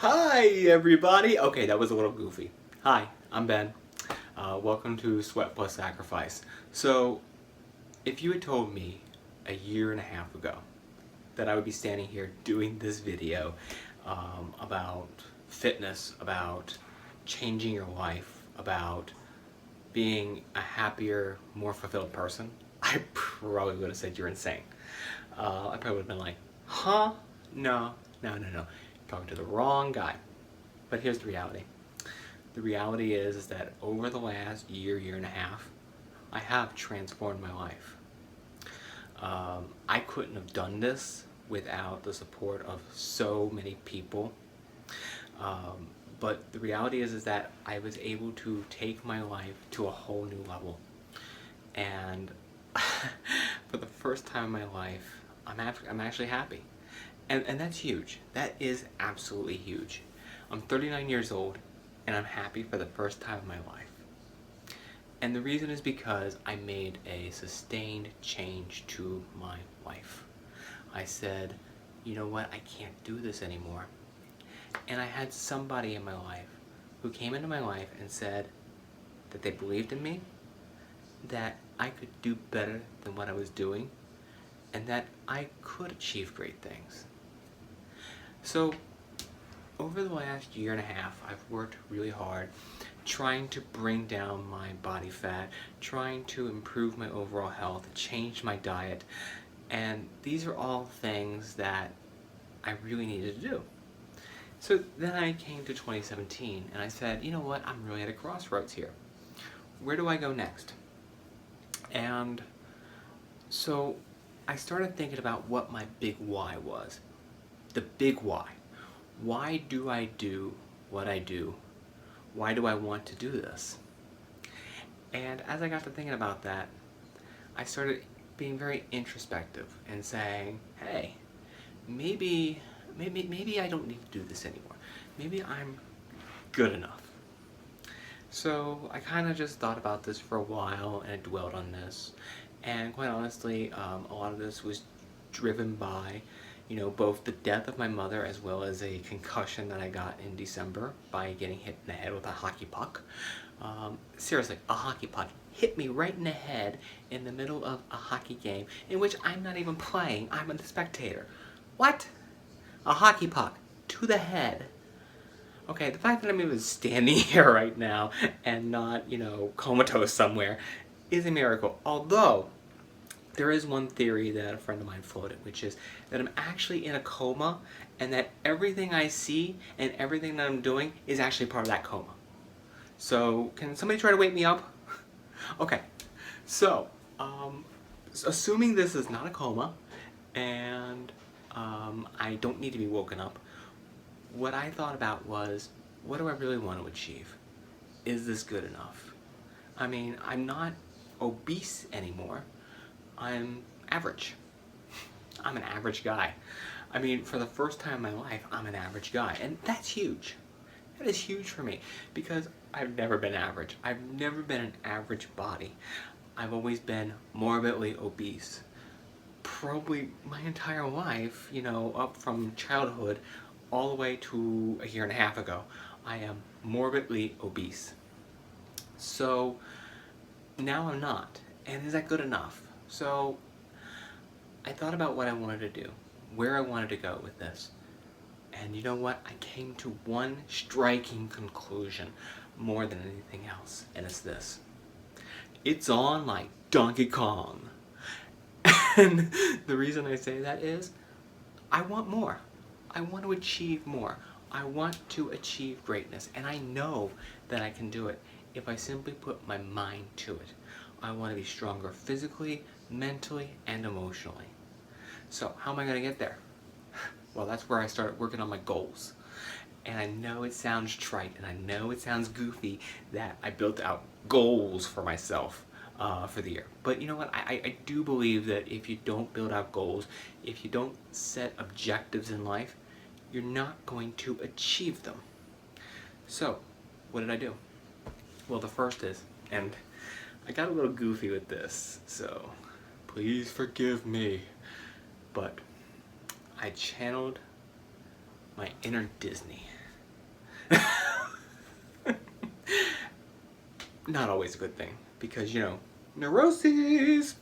Hi, everybody. Okay, that was a little goofy. Hi, I'm Ben. Welcome to Sweat Plus Sacrifice. So, if you had told me a year and a half ago that I would be standing here doing this video about fitness, about changing your life, about being a happier, more fulfilled person, I probably would have said you're insane. I probably would have been like, huh? No, no, no, no. Talking to the wrong guy. But here's the reality. The reality is that over the last year and a half, I have transformed my life. I couldn't have done this without the support of so many people. But the reality is that I was able to take my life to a whole new level. And for the first time in my life, I'm actually happy. And that's huge. That is absolutely huge. I'm 39 years old, and I'm happy for the first time in my life. And the reason is because I made a sustained change to my life. I said, you know what, I can't do this anymore. And I had somebody in my life who came into my life and said that they believed in me, that I could do better than what I was doing, and that I could achieve great things. So, over the last year and a half, I've worked really hard trying to bring down my body fat, trying to improve my overall health, change my diet, and these are all things that I really needed to do. So then I came to 2017 and I said, you know what, I'm really at a crossroads here. Where do I go next? And so I started thinking about what my big why was. The big why. Why do I do what I do? Why do I want to do this? And as I got to thinking about that, I started being very introspective and saying, hey, maybe I don't need to do this anymore. Maybe I'm good enough. So I kind of just thought about this for a while and I dwelled on this. And quite honestly, a lot of this was driven by, both the death of my mother as well as a concussion that I got in December by getting hit in the head with a hockey puck. Seriously, a hockey puck hit me right in the head in the middle of a hockey game in which I'm not even playing, I'm a spectator. What? A hockey puck to the head. Okay, the fact that I'm even standing here right now and not, comatose somewhere is a miracle. Although, there is one theory that a friend of mine floated, which is that I'm actually in a coma and that everything I see and everything that I'm doing is actually part of that coma. So, can somebody try to wake me up? Okay, so, assuming this is not a coma and I don't need to be woken up, what I thought about was, what do I really want to achieve? Is this good enough? I mean, I'm not obese anymore. I'm average. I'm an average guy. I mean, for the first time in my life, I'm an average guy. And that's huge. That is huge for me because I've never been average. I've never been an average body. I've always been morbidly obese. Probably my entire life, up from childhood all the way to a year and a half ago, I am morbidly obese. So now I'm not. And is that good enough? So I thought about what I wanted to do, where I wanted to go with this. And you know what? I came to one striking conclusion more than anything else, and it's this. It's on like Donkey Kong. And the reason I say that is, I want more. I want to achieve more. I want to achieve greatness, and I know that I can do it if I simply put my mind to it. I want to be stronger physically, mentally, and emotionally. So, how am I going to get there? Well, that's where I started working on my goals. And I know it sounds trite, and I know it sounds goofy that I built out goals for myself for the year. But you know what? I do believe that if you don't build out goals, if you don't set objectives in life, you're not going to achieve them. So, what did I do? Well, the first is, and I got a little goofy with this, so please forgive me, but I channeled my inner Disney. Not always a good thing, because, neuroses.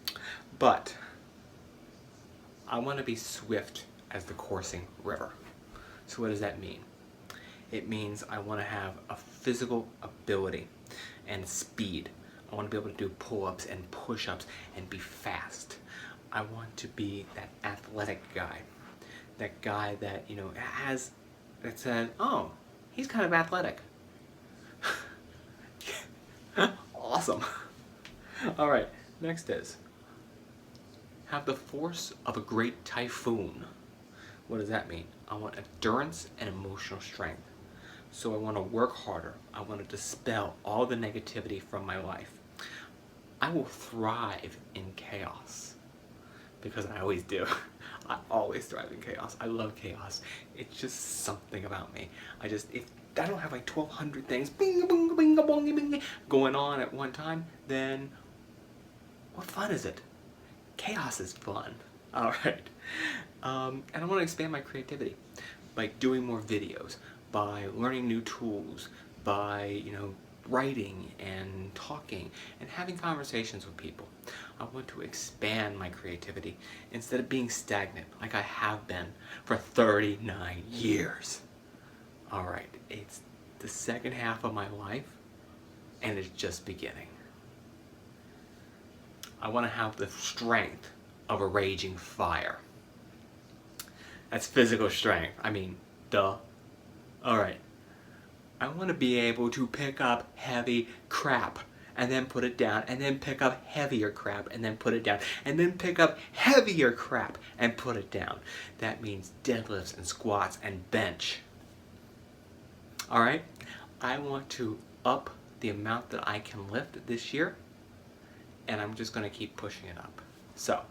But I want to be swift as the coursing river. So what does that mean? It means I want to have a physical ability and speed. I want to be able to do pull-ups and push-ups and be fast. I want to be that athletic guy. That guy that, that says, oh, he's kind of athletic. Awesome. All right, next is have the force of a great typhoon. What does that mean? I want endurance and emotional strength. So I want to work harder. I want to dispel all the negativity from my life. I will thrive in chaos, because I always do. I always thrive in chaos. I love chaos. It's just something about me. If I don't have like 1,200 things going on at one time, then what fun is it? Chaos is fun. All right. And I want to expand my creativity by doing more videos, by learning new tools, by, writing and talking and having conversations with people. I want to expand my creativity instead of being stagnant like I have been for 39 years. All right, it's the second half of my life and it's just beginning. I want to have the strength of a raging fire. That's physical strength. I mean, duh. All right. I want to be able to pick up heavy crap and then put it down, and then pick up heavier crap and then put it down, and then pick up heavier crap and put it down. That means deadlifts and squats and bench. All right? I want to up the amount that I can lift this year, and I'm just going to keep pushing it up. So,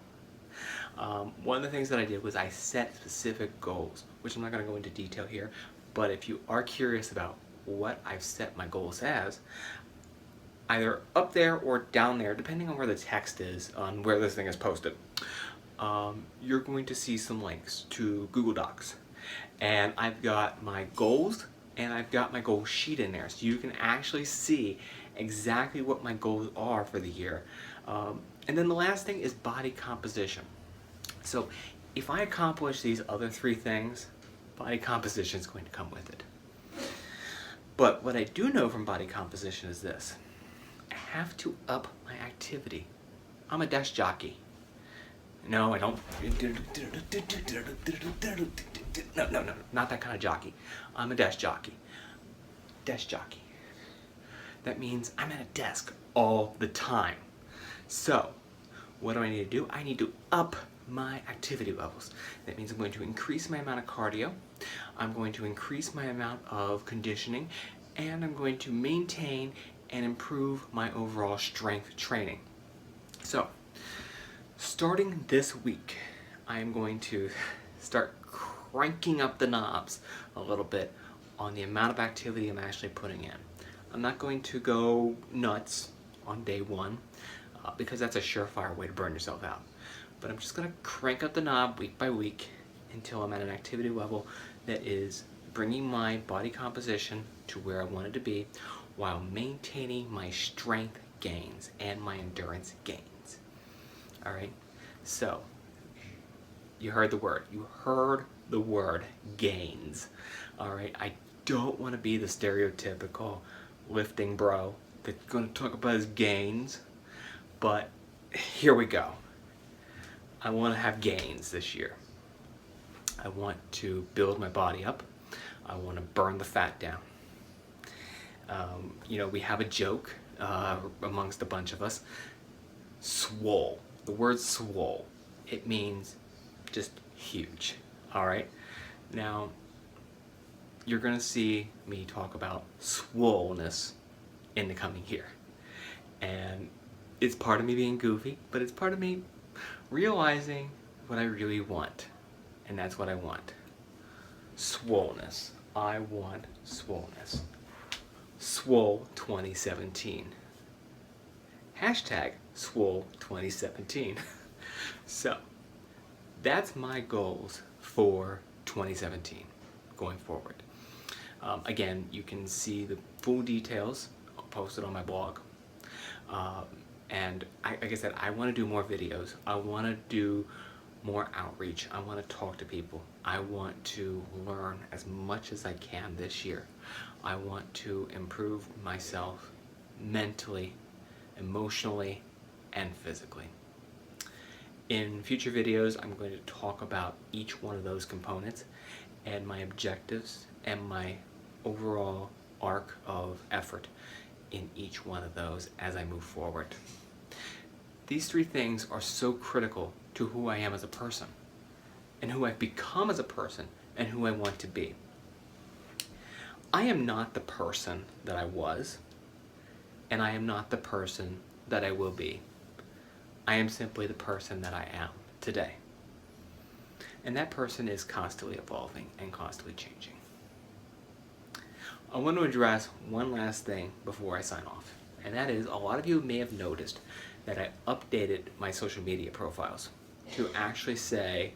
one of the things that I did was I set specific goals, which I'm not going to go into detail here, but if you are curious about what I've set my goals as, either up there or down there, depending on where the text is, on where this thing is posted, you're going to see some links to Google Docs. And I've got my goals, and I've got my goal sheet in there, so you can actually see exactly what my goals are for the year. And then the last thing is body composition. So if I accomplish these other three things, body composition is going to come with it. But what I do know from body composition is this. I have to up my activity. I'm a desk jockey. No, I don't. No, not that kind of jockey. I'm a desk jockey. Desk jockey. That means I'm at a desk all the time. So, what do I need to do? I need to up my activity levels. That means I'm going to increase my amount of cardio, I'm going to increase my amount of conditioning, and I'm going to maintain and improve my overall strength training. So, starting this week, I'm going to start cranking up the knobs a little bit on the amount of activity I'm actually putting in. I'm not going to go nuts on day one, because that's a surefire way to burn yourself out. But I'm just going to crank up the knob week by week until I'm at an activity level that is bringing my body composition to where I want it to be, while maintaining my strength gains and my endurance gains. All right? So, you heard the word. You heard the word gains. All right? I don't want to be the stereotypical lifting bro that's going to talk about his gains, but here we go. I want to have gains this year. I want to build my body up. I want to burn the fat down. We have a joke amongst a bunch of us. Swole. The word swole. It means just huge. All right? Now, you're going to see me talk about swollenness in the coming year. And it's part of me being goofy, but it's part of me realizing what I really want. And that's what I want. Swollenness. I want swollenness. Swole 2017. Hashtag Swole 2017. So, that's my goals for 2017 going forward. Again, you can see the full details posted on my blog. And like I said, I want to do more videos. I want to do more outreach. I want to talk to people. I want to learn as much as I can this year. I want to improve myself mentally, emotionally, and physically. In future videos, I'm going to talk about each one of those components and my objectives and my overall arc of effort in each one of those as I move forward. These three things are so critical to who I am as a person, and who I've become as a person, and who I want to be. I am not the person that I was, and I am not the person that I will be. I am simply the person that I am today. And that person is constantly evolving and constantly changing. I want to address one last thing before I sign off, and that is, a lot of you may have noticed that I updated my social media profiles to actually say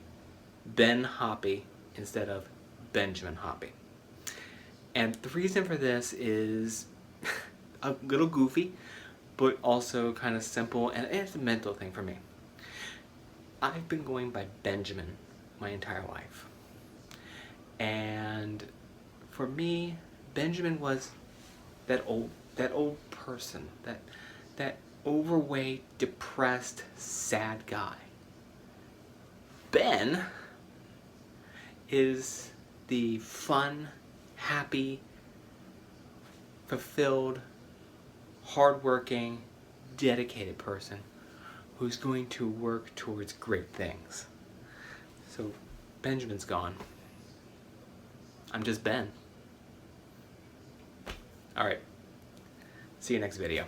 Ben Hoppe instead of Benjamin Hoppe. And the reason for this is a little goofy, but also kind of simple, and it's a mental thing for me. I've been going by Benjamin my entire life. And for me, Benjamin was that old person, that overweight, depressed, sad guy. Ben is the fun, happy, fulfilled, hardworking, dedicated person who's going to work towards great things. So Benjamin's gone. I'm just Ben. All right. See you next video.